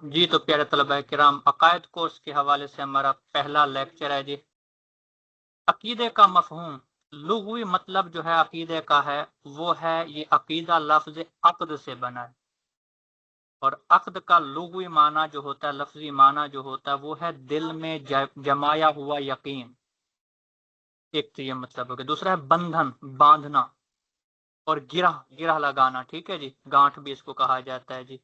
جی تو پیارے طلباء کرام، عقائد کورس کے حوالے سے ہمارا پہلا لیکچر ہے جی عقیدے کا مفہوم۔ لغوی مطلب جو ہے عقیدے کا ہے وہ ہے یہ عقیدہ لفظ عقد سے بنا ہے، اور عقد کا لغوی معنی جو ہوتا ہے، لفظی معنی جو ہوتا ہے وہ ہے دل میں جمایا ہوا یقین، ایک تو یہ مطلب ہو گیا۔ دوسرا ہے بندھن، باندھنا، اور گرہ لگانا، ٹھیک ہے جی، گانٹھ بھی اس کو کہا جاتا ہے جی۔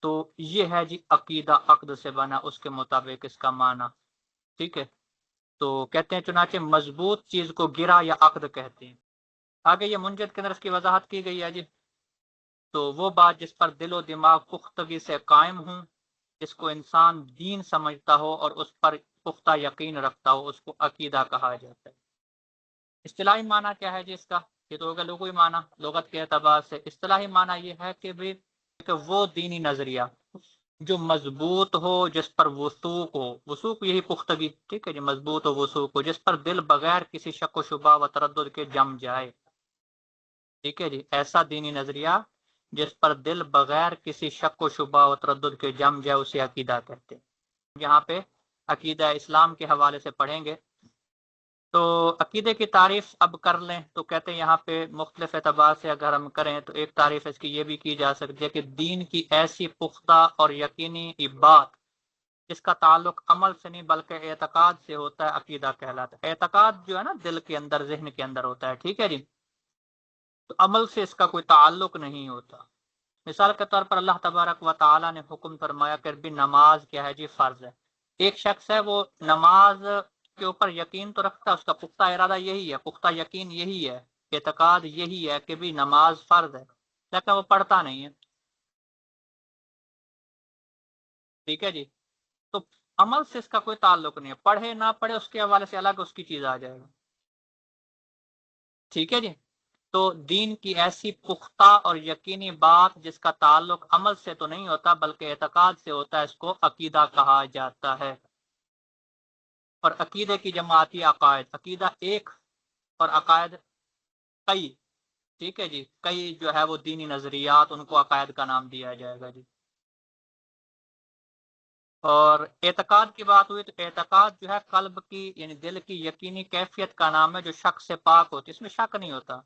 تو یہ ہے جی عقیدہ عقد سے بنا، اس کے مطابق اس کا معنی، ٹھیک ہے۔ تو کہتے ہیں چنانچہ مضبوط چیز کو گرہ یا عقد کہتے ہیں۔ آگے یہ منجد کے اندر اس کی وضاحت کی گئی ہے جی۔ تو وہ بات جس پر دل و دماغ پختگی سے قائم ہوں، جس کو انسان دین سمجھتا ہو اور اس پر پختہ یقین رکھتا ہو، اس کو عقیدہ کہا جاتا ہے۔ اصطلاحی معنی کیا ہے جی اس کا؟ یہ تو ہوگا لغوی معنی لغت کے اعتبار سے۔ اصطلاحی معنی یہ ہے کہ وہ دینی نظریہ جو مضبوط ہو، جس پر وثوق ہو، وثوق یہی پختگی، ٹھیک ہے جی، مضبوط ہو، وثوق ہو، جس پر دل بغیر کسی شک و شبہ و تردد کے جم جائے، ٹھیک ہے جی، ایسا دینی نظریہ جس پر دل بغیر کسی شک و شبہ و تردد کے جم جائے، اسے عقیدہ کہتے ہیں۔ یہاں پہ عقیدہ اسلام کے حوالے سے پڑھیں گے۔ تو عقیدے کی تعریف اب کر لیں تو کہتے ہیں یہاں پہ مختلف اعتبار سے اگر ہم کریں تو ایک تعریف اس کی یہ بھی کی جا سکتی ہے کہ دین کی ایسی پختہ اور یقینی بات جس کا تعلق عمل سے نہیں بلکہ اعتقاد سے ہوتا ہے، عقیدہ کہلاتا ہے۔ اعتقاد جو ہے نا دل کے اندر، ذہن کے اندر ہوتا ہے، ٹھیک ہے جی، تو عمل سے اس کا کوئی تعلق نہیں ہوتا۔ مثال کے طور پر اللہ تبارک و تعالی نے حکم فرمایا کہ بھی نماز کیا ہے جی، فرض ہے۔ ایک شخص ہے وہ نماز کے اوپر یقین تو رکھتا ہے، اس کا پختہ ارادہ یہی ہے، پختہ یقین یہی ہے، اعتقاد یہی ہے کہ بھی نماز فرض ہے، لیکن وہ پڑھتا نہیں ہے، ٹھیک ہے جی، تو عمل سے اس کا کوئی تعلق نہیں ہے، پڑھے نہ پڑھے اس کے حوالے سے الگ اس کی چیز آ جائے گا، ٹھیک ہے جی۔ تو دین کی ایسی پختہ اور یقینی بات جس کا تعلق عمل سے تو نہیں ہوتا بلکہ اعتقاد سے ہوتا ہے، اس کو عقیدہ کہا جاتا ہے۔ اور عقیدے کی جماعتی عقائد، عقیدہ ایک اور عقائد کئی، ٹھیک ہے جی، کئی جو ہے وہ دینی نظریات، ان کو عقائد کا نام دیا جائے گا جی۔ اور اعتقاد کی بات ہوئی تو اعتقاد جو ہے قلب کی یعنی دل کی یقینی کیفیت کا نام ہے جو شک سے پاک ہوتی، اس میں شک نہیں ہوتا۔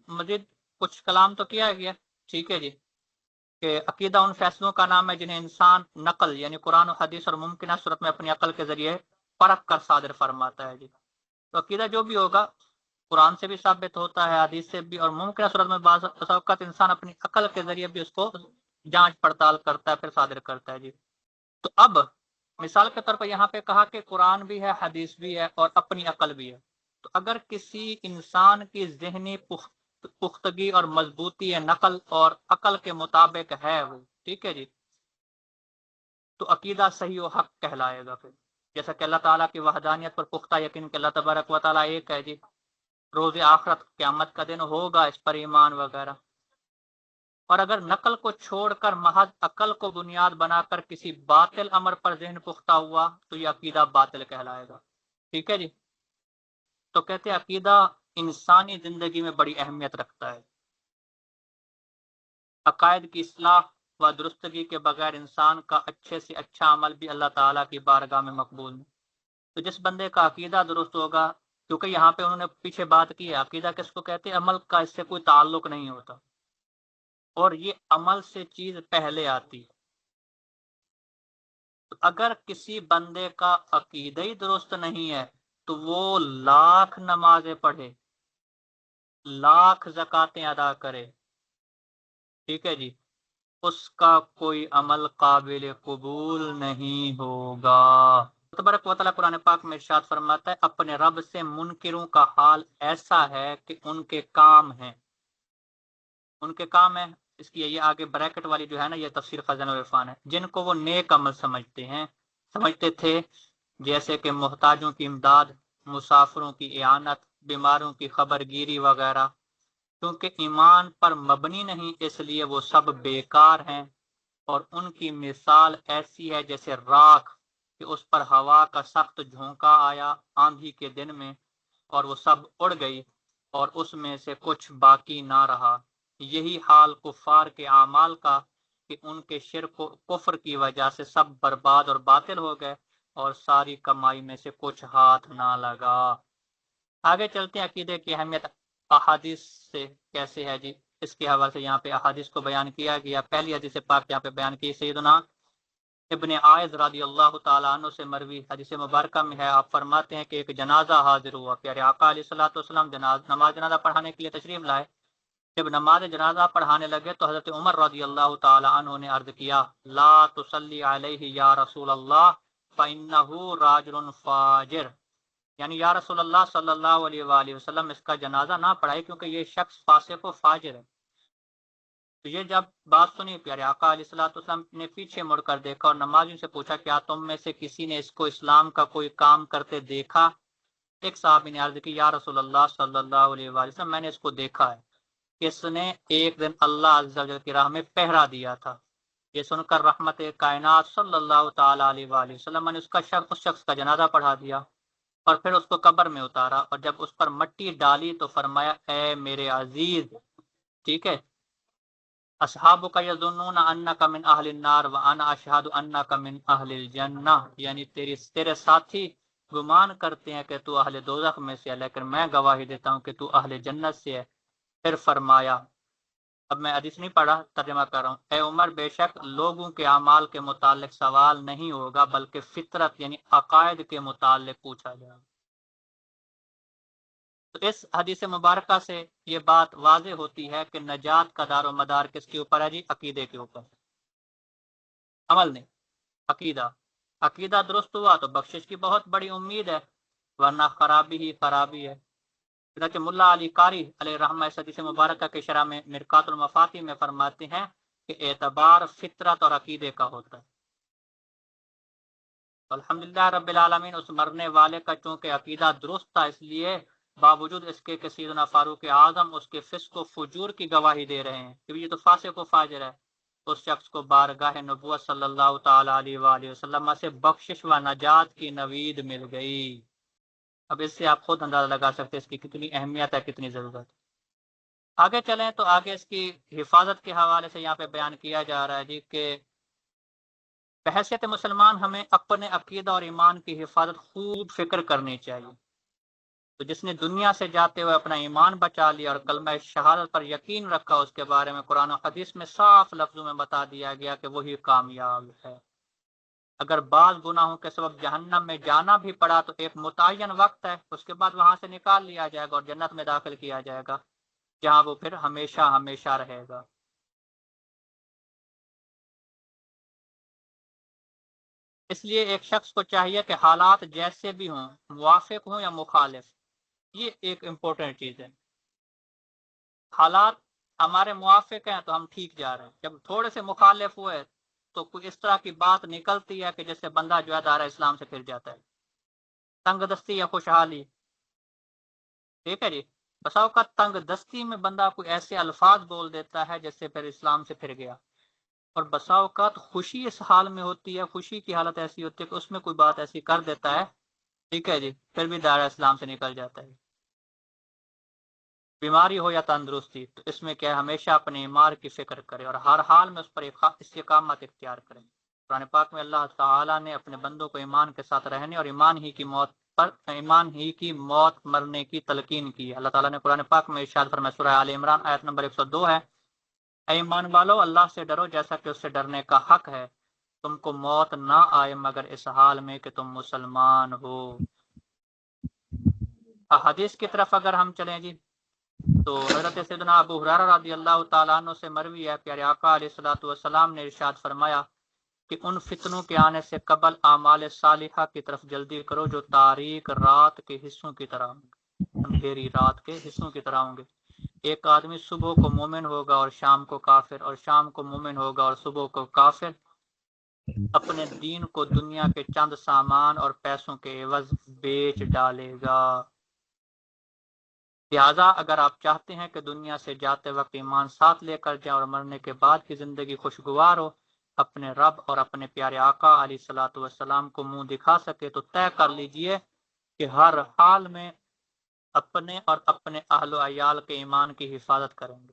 مزید کچھ کلام تو کیا گیا، ٹھیک ہے جی، کہ عقیدہ ان فیصلوں کا نام ہے جنہیں انسان نقل یعنی قرآن و حدیث اور ممکنہ صورت میں اپنی عقل کے ذریعے پرکھ کر صادر فرماتا ہے جی۔ تو عقیدہ جو بھی ہوگا قرآن سے بھی ثابت ہوتا ہے، حدیث سے بھی، اور ممکنہ صورت میں بعض اوقات انسان اپنی عقل کے ذریعے بھی اس کو جانچ پڑتال کرتا ہے، پھر صادر کرتا ہے جی۔ تو اب مثال کے طور پر یہاں پہ کہا کہ قرآن بھی ہے، حدیث بھی ہے، اور اپنی عقل بھی ہے۔ تو اگر کسی انسان کی ذہنی پختگی اور مضبوطی نقل اور عقل کے مطابق ہے وہ، ٹھیک ہے جی، تو عقیدہ صحیح و حق کہلائے گا۔ پھر جیسا کہ اللہ تعالیٰ کی وحدانیت پر پختہ یقین کہ اللہ تبارک و تعالیٰ ایک ہے جی، روز آخرت قیامت کا دن ہوگا، اس پر ایمان وغیرہ۔ اور اگر نقل کو چھوڑ کر محض عقل کو بنیاد بنا کر کسی باطل امر پر ذہن پختہ ہوا تو یہ عقیدہ باطل کہلائے گا، ٹھیک ہے جی۔ تو کہتے ہیں عقیدہ انسانی زندگی میں بڑی اہمیت رکھتا ہے۔ عقائد کی اصلاح و درستگی کے بغیر انسان کا اچھے سے اچھا عمل بھی اللہ تعالیٰ کی بارگاہ میں مقبول نہیں۔ تو جس بندے کا عقیدہ درست ہوگا، کیونکہ یہاں پہ انہوں نے پیچھے بات کی ہے، عقیدہ کس کو کہتے ہیں؟ عمل کا اس سے کوئی تعلق نہیں ہوتا، اور یہ عمل سے چیز پہلے آتی ہے۔ تو اگر کسی بندے کا عقیدہ ہی درست نہیں ہے تو وہ لاکھ نمازیں پڑھے، لاکھ زکاتیں ادا کرے، ٹھیک ہے جی، اس کا کوئی عمل قابل قبول نہیں ہوگا۔ تبارک و تعالیٰ قرآن پاک میں ارشاد فرماتا ہے اپنے رب سے منکروں کا حال ایسا ہے کہ ان کے کام ہیں، ان کے کام ہیں، اس کی یہ آگے بریکٹ والی جو ہے نا، یہ تفسیر خزانہ العرفان ہے، جن کو وہ نیک عمل سمجھتے تھے، جیسے کہ محتاجوں کی امداد، مسافروں کی اعانت، بیماروں کی خبرگیری وغیرہ، کیونکہ ایمان پر مبنی نہیں اس لیے وہ سب بیکار ہیں، اور ان کی مثال ایسی ہے جیسے راکھ کہ اس پر ہوا کا سخت جھونکا آیا آندھی کے دن میں اور وہ سب اڑ گئی اور اس میں سے کچھ باقی نہ رہا۔ یہی حال کفار کے اعمال کا کہ ان کے شرک و کفر کی وجہ سے سب برباد اور باطل ہو گئے اور ساری کمائی میں سے کچھ ہاتھ نہ لگا۔ آگے چلتے ہیں عقیدے کی اہمیت احادیث سے کیسے ہے جی۔ اس کے حوالے سے یہاں پہ احادیث کو بیان کیا گیا۔ پہلی حدیث پاک یہاں پہ بیان کی سیدنا ابن عائذ رضی اللہ تعالیٰ عنہ سے مروی حدیث مبارکہ میں ہے، آپ فرماتے ہیں کہ ایک جنازہ حاضر ہوا، پیارے آقا علیہ الصلوۃ والسلام نماز جنازہ پڑھانے کے لیے تشریف لائے۔ جب نماز جنازہ پڑھانے لگے تو حضرت عمر رضی اللہ تعالیٰ عنہ نے عرض کیا، لا تصلی علیہ یا رسول اللہ فإنہ راجل فاجر، یعنی یا رسول اللہ صلی اللہ علیہ وآلہ وسلم اس کا جنازہ نہ پڑھائے کیونکہ یہ شخص فاسق و فاجر ہے۔ تو یہ جب بات سنی پیارے آقا علیہ الصلوۃ والسلام نے پیچھے مڑ کر دیکھا اور نمازیوں سے پوچھا، کیا تم میں سے کسی نے اس کو اسلام کا کوئی کام کرتے دیکھا؟ ایک صحابی نے عرض کی، یا رسول اللہ صلی اللہ علیہ وآلہ وسلم میں نے اس کو دیکھا ہے، اس نے ایک دن اللہ عز و جل کی راہ میں پہرا دیا تھا۔ یہ سن کر رحمت کائنات صلی اللہ تعالی علیہ وآلہ وسلم نے اس شخص کا جنازہ پڑھا دیا اور پھر اس کو قبر میں اتارا، اور جب اس پر مٹی ڈالی تو فرمایا، اے میرے عزیز، ٹھیک ہے، اصحابک یظنون انک من اہل النار وانا اشہد انک من اہل الجنہ، یعنی تیرے ساتھی گمان کرتے ہیں کہ تو اہل دوزخ میں سے ہے، لیکن میں گواہی دیتا ہوں کہ تو اہل جنت سے ہے۔ پھر فرمایا، اب میں حدیث نہیں پڑھا، ترجمہ کر رہا ہوں، اے عمر، بے شک لوگوں کے اعمال کے متعلق سوال نہیں ہوگا بلکہ فطرت یعنی عقائد کے متعلق پوچھا جائے گا۔ تو اس حدیث مبارکہ سے یہ بات واضح ہوتی ہے کہ نجات کا دار و مدار کس کے اوپر ہے جی؟ عقیدے کے اوپر، عمل نہیں، عقیدہ۔ عقیدہ درست ہوا تو بخشش کی بہت بڑی امید ہے، ورنہ خرابی ہی خرابی ہے۔ چنانچہ ملا علی قاری علیہ رحمہ اس حدیث مبارکہ کے شرح میں مرقات المفاتیح میں فرماتے ہیں کہ اعتبار فطرت اور عقیدے کا ہوتا ہے۔ الحمدللہ رب العالمین، اس مرنے والے کا چونکہ عقیدہ درست تھا، اس لیے باوجود اس کے کہ سیدنا فاروق اعظم اس کے فسق و فجور کی گواہی دے رہے ہیں کہ یہ تو فاسق و فاجر ہے، اس شخص کو بارگاہ نبوت صلی اللہ تعالی علیہ وآلہ وسلم سے بخشش و نجات کی نوید مل گئی۔ اب اس سے آپ خود اندازہ لگا سکتے ہیں اس کی کتنی اہمیت ہے، کتنی ضرورت۔ آگے چلیں تو آگے اس کی حفاظت کے حوالے سے یہاں پہ بیان کیا جا رہا ہے جی کہ بحیثیت مسلمان ہمیں اپنے عقیدہ اور ایمان کی حفاظت خوب فکر کرنی چاہیے۔ تو جس نے دنیا سے جاتے ہوئے اپنا ایمان بچا لیا اور کلمہ شہادت پر یقین رکھا، اس کے بارے میں قرآن و حدیث میں صاف لفظوں میں بتا دیا گیا کہ وہی کامیاب ہے۔ اگر بعض گناہوں کے سبب جہنم میں جانا بھی پڑا تو ایک متعین وقت ہے، اس کے بعد وہاں سے نکال لیا جائے گا اور جنت میں داخل کیا جائے گا، جہاں وہ پھر ہمیشہ ہمیشہ رہے گا۔ اس لیے ایک شخص کو چاہیے کہ حالات جیسے بھی ہوں، موافق ہوں یا مخالف، یہ ایک امپورٹنٹ چیز ہے۔ حالات ہمارے موافق ہیں تو ہم ٹھیک جا رہے ہیں، جب تھوڑے سے مخالف ہوئے تو کوئی اس طرح کی بات نکلتی ہے کہ جس سے بندہ جو ہے دائرہ اسلام سے پھر جاتا ہے، تنگ دستی یا خوشحالی، ٹھیک ہے جی۔ بسا اوقات تنگ دستی میں بندہ کوئی ایسے الفاظ بول دیتا ہے جس سے پھر اسلام سے پھر گیا، اور بسا اوقات خوشی اس حال میں ہوتی ہے، خوشی کی حالت ایسی ہوتی ہے کہ اس میں کوئی بات ایسی کر دیتا ہے، ٹھیک ہے جی، پھر بھی دائرہ اسلام سے نکل جاتا ہے۔ بیماری ہو یا تندرستی، تو اس میں کیا ہمیشہ اپنے ایمان کی فکر کرے اور ہر حال میں اس پر استقامت اختیار کرے۔ قرآن پاک میں اللہ تعالیٰ نے اپنے بندوں کو ایمان کے ساتھ رہنے اور ایمان ہی کی موت مرنے کی تلقین کی ہے۔ اللہ تعالیٰ نے قرآن پاک میں ارشاد فرمایا، سورہ آل عمران آیت نمبر 102 ہے، اے ایمان والو، اللہ سے ڈرو جیسا کہ اس سے ڈرنے کا حق ہے، تم کو موت نہ آئے مگر اس حال میں کہ تم مسلمان ہو۔ حدیث کی طرف اگر ہم چلیں جی، تو حضرت سیدنا ابو ہریرہ رضی اللہ تعالیٰ عنہ سے مروی ہے، پیارے آقا علیہ الصلوۃ والسلام نے ارشاد فرمایا کہ ان فتنوں کے آنے سے قبل اعمال صالحہ کی طرف جلدی کرو جو تاریک رات کے حصوں کی طرح ہوں گے، اندھیری رات کے حصوں کی طرح ہوں گے۔ ایک آدمی صبح کو مومن ہوگا اور شام کو کافر، اور شام کو مومن ہوگا اور صبح کو کافر، اپنے دین کو دنیا کے چند سامان اور پیسوں کے عوض بیچ ڈالے گا۔ لہٰذا اگر آپ چاہتے ہیں کہ دنیا سے جاتے وقت ایمان ساتھ لے کر جائیں اور مرنے کے بعد کی زندگی خوشگوار ہو، اپنے رب اور اپنے پیارے آقا علیہ الصلوۃ والسلام کو منہ دکھا سکے، تو طے کر لیجئے کہ ہر حال میں اپنے اور اپنے اہل و عیال کے ایمان کی حفاظت کریں گے۔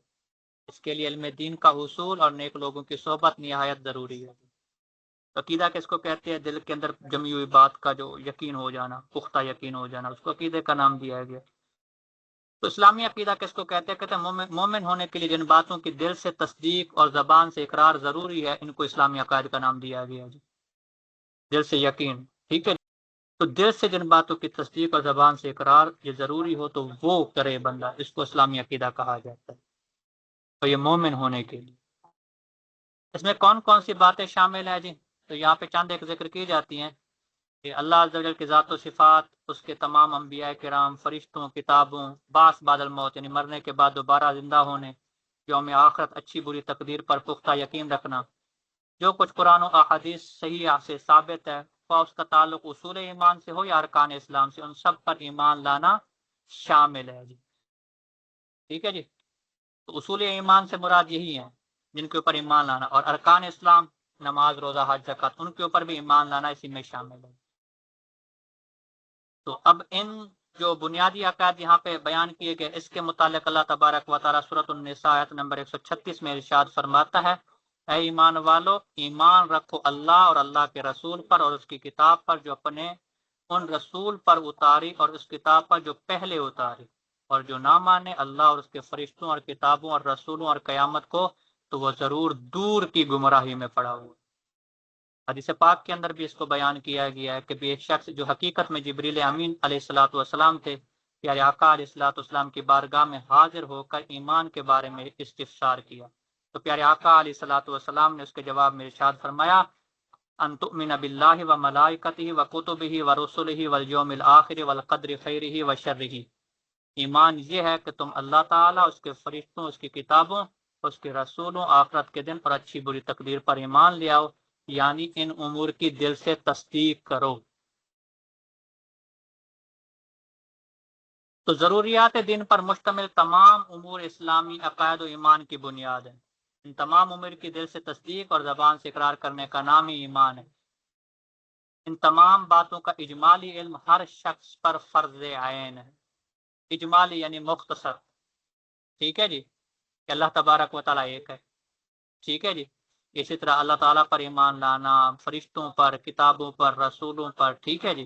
اس کے لیے علم دین کا حصول اور نیک لوگوں کی صحبت نہایت ضروری ہے۔ عقیدہ کس کو کہتے ہیں؟ دل کے اندر جمی ہوئی بات کا جو یقین ہو جانا، پختہ یقین ہو جانا، اس کو عقیدے کا نام دیا گیا۔ تو اسلامی عقیدہ کس کو کہتے ہیں؟ کہتے ہیں مومن ہونے کے لیے جن باتوں کی دل سے تصدیق اور زبان سے اقرار ضروری ہے، ان کو اسلامی عقائد کا نام دیا گیا جی۔ دل سے یقین، ٹھیک ہے، تو دل سے جن باتوں کی تصدیق اور زبان سے اقرار یہ ضروری ہو تو وہ کرے بندہ، اس کو اسلامی عقیدہ کہا جاتا ہے۔ تو یہ مومن ہونے کے لیے اس میں کون کون سی باتیں شامل ہیں جی؟ تو یہاں پہ چند ایک ذکر کی جاتی ہیں کہ اللہ عز و جل کی ذات و صفات، اس کے تمام انبیاء کرام، فرشتوں، کتابوں، بعث بعد الموت یعنی مرنے کے بعد دوبارہ زندہ ہونے، یوم آخرت، اچھی بری تقدیر پر پختہ یقین رکھنا، جو کچھ قرآن و احادیث صحیح سے ثابت ہے، خواہ اس کا تعلق اصول ایمان سے ہو یا ارکان اسلام سے، ان سب پر ایمان لانا شامل ہے جی۔ ٹھیک ہے جی، تو اصول ایمان سے مراد یہی ہیں جن کے اوپر ایمان لانا، اور ارکان اسلام نماز، روزہ، حج، زکوٰۃ، ان کے اوپر بھی ایمان لانا اسی میں شامل ہے۔ تو اب ان جو بنیادی عقائد یہاں پہ بیان کیے گئے، اس کے متعلق اللہ تبارک و تعالیٰ سورۃ النساء آیت نمبر 136 میں ارشاد فرماتا ہے، اے ایمان والو، ایمان رکھو اللہ اور اللہ کے رسول پر اور اس کی کتاب پر جو اپنے ان رسول پر اتاری اور اس کتاب پر جو پہلے اتاری، اور جو نہ مانے اللہ اور اس کے فرشتوں اور کتابوں اور رسولوں اور قیامت کو تو وہ ضرور دور کی گمراہی میں پڑا ہوا۔ حدیث پاک کے اندر بھی اس کو بیان کیا گیا ہے کہ ایک شخص جو حقیقت میں جبریل امین علیہ الصلوۃ والسلام تھے، پیارے آقا علیہ الصلوۃ والسلام کی بارگاہ میں حاضر ہو کر ایمان کے بارے میں استفسار کیا، تو پیارے آقا علیہ الصلوۃ والسلام نے اس کے جواب میں ارشاد فرمایا، ان تؤمن باللہ وملائکتہ وکتبہ ورسلہ والیوم الآخر والقدر خیرہ وشرہ، ایمان یہ ہے کہ تم اللہ تعالیٰ، اس کے فرشتوں، اس کی کتابوں، اس کے رسولوں، آخرت کے دن اور اچھی بری تقدیر پر ایمان لے آؤ، یعنی ان امور کی دل سے تصدیق کرو۔ تو ضروریات دین پر مشتمل تمام امور اسلامی عقائد و ایمان کی بنیاد ہے۔ ان تمام امور کی دل سے تصدیق اور زبان سے اقرار کرنے کا نام ہی ایمان ہے۔ ان تمام باتوں کا اجمالی علم ہر شخص پر فرض عین ہے۔ اجمالی یعنی مختصر، ٹھیک ہے جی، کہ اللہ تبارک و تعالیٰ ایک ہے، ٹھیک ہے جی۔ اسی طرح اللہ تعالیٰ پر ایمان لانا، فرشتوں پر، کتابوں پر، رسولوں پر، ٹھیک ہے جی،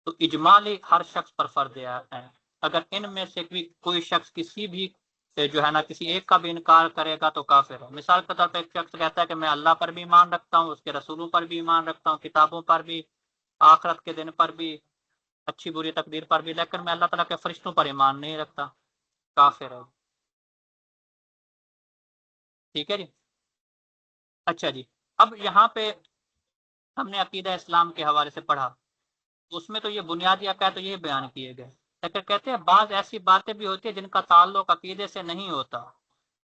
تو اجمالی ہر شخص پر فرض ہے۔ اگر ان میں سے بھی کوئی شخص کسی بھی جو ہے نا کسی ایک کا بھی انکار کرے گا تو کافر ہے۔ مثال کے طور پہ ایک شخص کہتا ہے کہ میں اللہ پر بھی ایمان رکھتا ہوں، اس کے رسولوں پر بھی ایمان رکھتا ہوں، کتابوں پر بھی، آخرت کے دن پر بھی، اچھی بری تقدیر پر بھی، لیکن میں اللہ تعالیٰ کے فرشتوں پر ایمان نہیں رکھتا، کافر ہے، ٹھیک ہے جی۔ اچھا جی، اب یہاں پہ ہم نے عقیدہ اسلام کے حوالے سے پڑھا، اس میں تو یہ بنیادی عقائد تو یہ بیان کیے گئے، لیکن کہتے ہیں بعض ایسی باتیں بھی ہوتی ہیں جن کا تعلق عقیدے سے نہیں ہوتا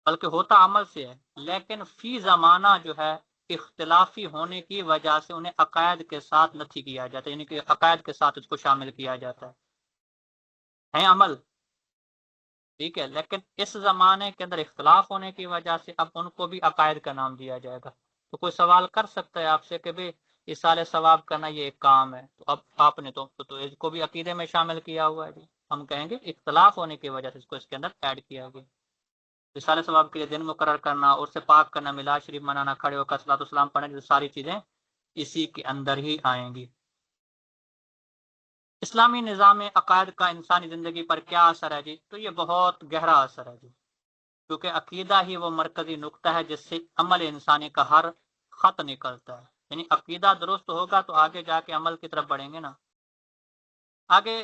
بلکہ ہوتا عمل سے ہے، لیکن فی زمانہ جو ہے اختلافی ہونے کی وجہ سے انہیں عقائد کے ساتھ نفی کیا جاتا ہے، یعنی کہ عقائد کے ساتھ اس کو شامل کیا جاتا ہے عمل، ٹھیک ہے، لیکن اس زمانے کے اندر اختلاف ہونے کی وجہ سے اب ان کو بھی عقائد کا نام دیا جائے گا۔ تو کوئی سوال کر سکتا ہے آپ سے کہ بھئی اصالہ ثواب کرنا یہ ایک کام ہے، تو اب آپ نے تو اس کو بھی عقیدے میں شامل کیا ہوا ہے جی۔ ہم کہیں گے اختلاف ہونے کی وجہ سے اس کو اس کے اندر ایڈ کیا گیا۔ اصالہ ثواب کے لیے دن مقرر کرنا، اور سے پاک کرنا، میلاد شریف منانا، کھڑے ہو کر صلاۃ والسلام پڑھنا، جو ساری چیزیں اسی کے اندر ہی آئیں گی۔ اسلامی نظام عقائد کا انسانی زندگی پر کیا اثر ہے جی؟ تو یہ بہت گہرا اثر ہے جی، کیونکہ عقیدہ ہی وہ مرکزی نقطہ ہے جس سے عمل انسانی کا ہر خط نکلتا ہے، یعنی عقیدہ درست ہوگا تو آگے جا کے عمل کی طرف بڑھیں گے نا۔ آگے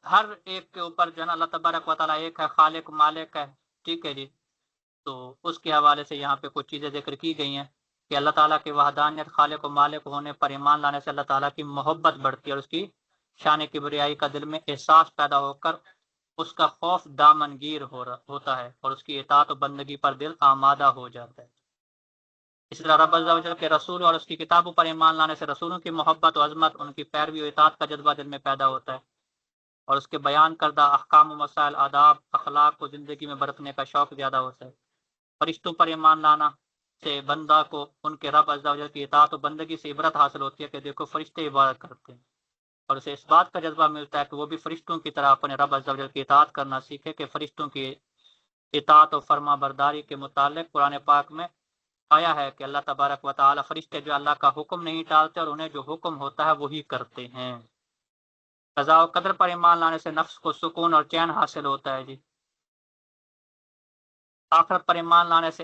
ہر ایک کے اوپر جو ہے نا اللہ تبارک و تعالیٰ ایک ہے، خالق مالک ہے، ٹھیک ہے جی، تو اس کے حوالے سے یہاں پہ کچھ چیزیں ذکر کی گئی ہیں کہ اللہ تعالیٰ کی وحدانیت، خالق و مالک ہونے پر ایمان لانے سے اللہ تعالیٰ کی محبت بڑھتی ہے، اور اس کی شان کبریائی کا دل میں احساس پیدا ہو کر اس کا خوف دامنگیر ہوتا ہے، اور اس کی اطاعت و بندگی پر دل آمادہ ہو جاتا ہے۔ اس طرح رب عز و جل کے رسول اور اس کی کتابوں پر ایمان لانے سے رسولوں کی محبت و عظمت، ان کی پیروی و اطاعت کا جذبہ دل میں پیدا ہوتا ہے، اور اس کے بیان کردہ احکام و مسائل، آداب، اخلاق کو زندگی میں برتنے کا شوق زیادہ ہوتا ہے۔ فرشتوں پر ایمان لانا سے بندہ کو ان کے رب عز و جل کی اطاعت و بندگی سے عبرت حاصل ہوتی ہے کہ دیکھو فرشتے عبادت کرتے ہیں، اور اسے اس بات کا جذبہ ملتا ہے کہ وہ بھی فرشتوں کی طرح اپنے رب عز و جل کی اطاعت کرنا سیکھے کہ فرشتوں کی اطاعت و فرما برداری کے متعلق قرآن پاک میں آیا ہے کہ اللہ تبارک و تعالی فرشتے جو اللہ کا حکم نہیں ٹالتے اور انہیں جو حکم ہوتا ہے وہی کرتے ہیں۔ قضاء و قدر پر ایمان لانے سے نفس کو سکون اور چین حاصل ہوتا ہے جی۔ آخرت پر ایمان لانے سے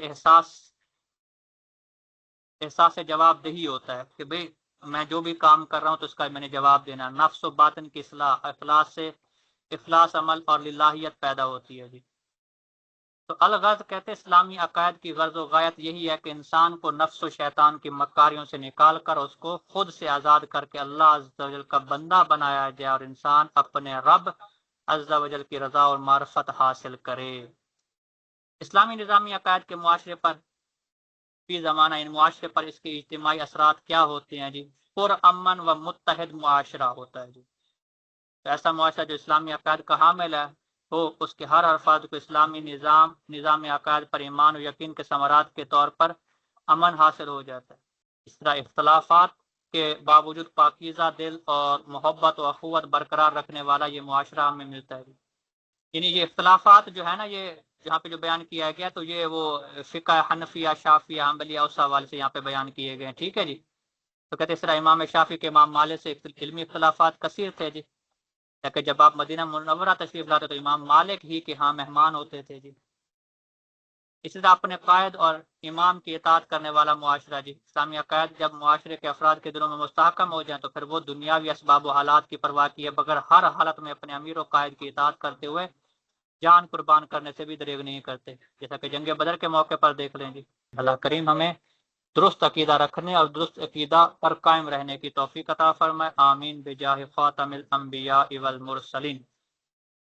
احساس جواب دہی ہوتا ہے کہ بھئی میں جو بھی کام کر رہا ہوں تو اس کا میں نے جواب دینا۔ نفس و باطن کی اصلاح، اخلاص سے اخلاص عمل اور للہیت پیدا ہوتی ہے جی۔ تو الغرض کہتے اسلامی عقائد کی غرض و غایت یہی ہے کہ انسان کو نفس و شیطان کی مکاریوں سے نکال کر اس کو خود سے آزاد کر کے اللہ عز و جل کا بندہ بنایا جائے اور انسان اپنے رب عز و جل کی رضا اور معرفت حاصل کرے۔ اسلامی نظامی عقائد کے معاشرے پر فی زمانہ ان معاشرے پر اس کے اجتماعی اثرات کیا ہوتے ہیں جی؟ پرامن و متحد معاشرہ ہوتا ہے جی۔ ایسا معاشرہ جو اسلامی عقائد کا حامل ہے ہو، اس کے ہر افراد کو اسلامی نظام عقائد پر ایمان و یقین کے ثمرات کے طور پر امن حاصل ہو جاتا ہے۔ اس طرح اختلافات کے باوجود پاکیزہ دل اور محبت و اخوت برقرار رکھنے والا یہ معاشرہ ہمیں ملتا ہے۔ یعنی یہ اختلافات جو ہے نا، یہ یہاں پہ جو بیان کیا گیا تو یہ وہ فقہ حنفیہ، شافعیہ، حنبلیہ اس حوالے سے یہاں پہ بیان کیے گئے ہیں، ٹھیک ہے جی۔ تو کہتے اس طرح امام شافعی کے امام مالک سے علمی اختلافات کثیر تھے جی، لیکن جب آپ مدینہ منورہ تشریف لاتے تو امام مالک ہی کے ہاں مہمان ہوتے تھے جی۔ اسی طرح اپنے قائد اور امام کی اطاعت کرنے والا معاشرہ جی۔ اسلامی عقائد جب معاشرے کے افراد کے دلوں میں مستحکم ہو جائیں تو پھر وہ دنیاوی اسباب و حالات کی پرواہ کیے بغیر ہر حالت میں اپنے امیر و قائد کی اطاعت کرتے ہوئے جان قربان کرنے سے بھی دریغ نہیں کرتے، جیسا کہ جنگ بدر کے موقع پر دیکھ لیں جی۔ اللہ کریم ہمیں درست عقیدہ رکھنے اور درست عقیدہ پر قائم رہنے کی توفیق عطا فرمائے، آمین بجاہ خاتم الانبیاء والمرسلین۔